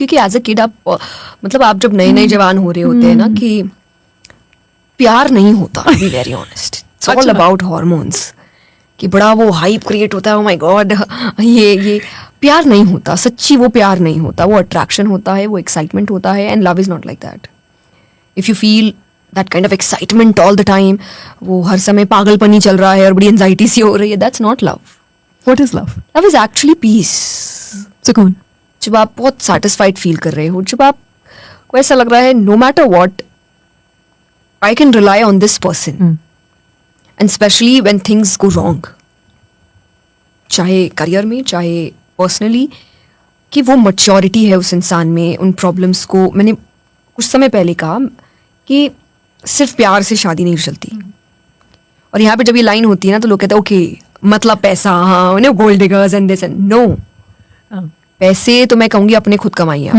क्योंकि as a kid आप मतलब आप जब नए नए जवान हो रहे होते हैं ना कि प्यार नहीं होता, to be very honest, it's all about hormones, कि बड़ा वो हाइप क्रिएट होता है, ओ माय गॉड ये प्यार नहीं होता, सच्ची वो प्यार नहीं होता, वो अट्रैक्शन होता है, वो एक्साइटमेंट होता है, and love is not like that. If you feel that kind of excitement all the time, वो हर समय पागलपनी चल रहा है और बड़ी एंजाइटी सी हो रही है, that's not love. What is love? Love is actually peace. सुकून. जब आप बहुत सेटिस्फाइड फील कर रहे हो, जब आपको ऐसा लग रहा है no matter what I can rely on this person, and especially when things go wrong, चाहे करियर में चाहे पर्सनली, कि वो मैच्योरिटी है उस इंसान में. उन प्रॉब्लम्स को मैंने कुछ समय पहले कहा कि सिर्फ प्यार से शादी नहीं चलती. और यहाँ पे जब ये लाइन होती है ना तो लोग कहते हैं ओके मतलब पैसा, हाँ gold diggers and this and no. पैसे तो मैं कहूँगी अपने खुद कमाइए,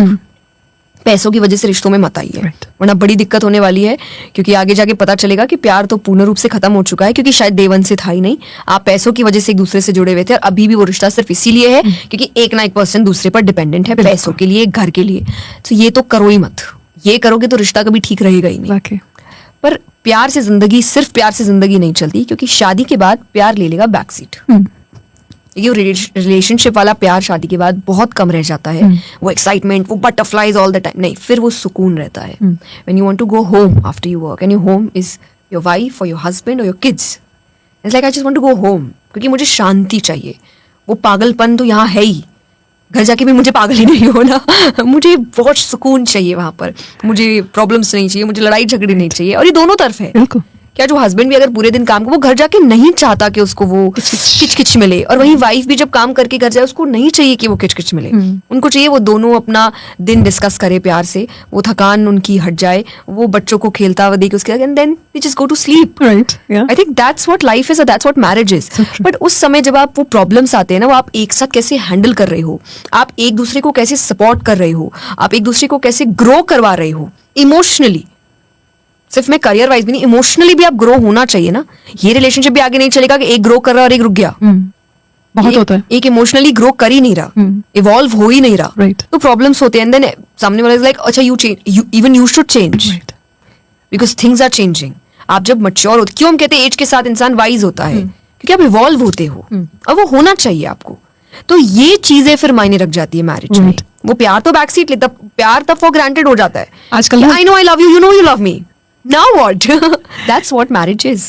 पैसों की वजह से रिश्तों में मत आइए, वरना बड़ी दिक्कत होने वाली है. क्योंकि आगे जाके पता चलेगा कि प्यार तो पूर्ण रूप से खत्म हो चुका है, क्योंकि शायद डे वन से था ही नहीं, आप पैसों की वजह से एक दूसरे से जुड़े हुए थे, और अभी भी वो रिश्ता सिर्फ इसीलिए है क्योंकि एक ना एक पर्सन दूसरे पर डिपेंडेंट है, पैसों के लिए, घर के लिए. तो ये तो करो ही मत. ये करोगे तो रिश्ता कभी ठीक रहेगा ही नहीं. पर प्यार से जिंदगी, सिर्फ प्यार से जिंदगी नहीं चलती, क्योंकि शादी के बाद प्यार ले लेगा बैक सीट. ये रिलेशनशिप वाला प्यार शादी के बाद बहुत कम रह जाता है. वो एक्साइटमेंट, वो बटरफ्लाइज ऑल द टाइम नहीं, फिर वो सुकून रहता है. When you want to go home after you work, and your home is your wife और योर हस्बैंड और your kids, it's like I just want to go home, क्योंकि मुझे शांति चाहिए. वो पागलपन तो यहाँ है ही, घर जाके भी मुझे पागल ही नहीं होना. मुझे बहुत सुकून चाहिए वहां पर, मुझे प्रॉब्लम्स नहीं चाहिए, मुझे लड़ाई झगड़ी नहीं चाहिए. और ये दोनों तरफ है. क्या जो हस्बैंड भी अगर पूरे दिन काम वो घर जाके नहीं चाहता कि उसको वो किचकिच मिले, और वहीं वाइफ भी जब काम करके घर जाए उसको नहीं चाहिए कि वो किचकिच मिले. उनको चाहिए वो दोनों अपना दिन डिस्कस करे प्यार से, वो थकान उनकी हट जाए, वो बच्चों को खेलता हुआ देखे उसके, and then they just go to sleep. I think that's what life is, that's what marriage is. But उस समय जब आप वो प्रॉब्लम्स आते हैं ना, वो आप एक साथ कैसे हैंडल कर रहे हो, आप एक दूसरे को कैसे सपोर्ट कर रहे हो, आप एक दूसरे को कैसे ग्रो करवा रहे हो इमोशनली. सिर्फ मैं करियर वाइज भी नहीं, इमोशनली भी आप ग्रो होना चाहिए ना. ये रिलेशनशिप भी आगे नहीं चलेगा कि एक ग्रो कर रहा है और एक रुक गया. बहुत होता है. एक इमोशनली ग्रो कर ही नहीं रहा, इवॉल्व हो ही नहीं रहा, तो प्रॉब्लम्स होते हैं. एंड देन सामने वाला इज लाइक अच्छा you change, even you should change, because things are changing. आप जब मैच्योर होते, क्यों हम कहते हैं एज के साथ इंसान वाइज होता है, क्योंकि आप इवॉल्व होते हो, और वो होना चाहिए आपको. तो ये चीजें फिर मायने रख जाती है मैरिज में. वो प्यार तो बैक सीट लेता, प्यार तब फॉर ग्रांटेड हो जाता है. आजकल I know I love you, you know you love me. Now what? That's what marriage is.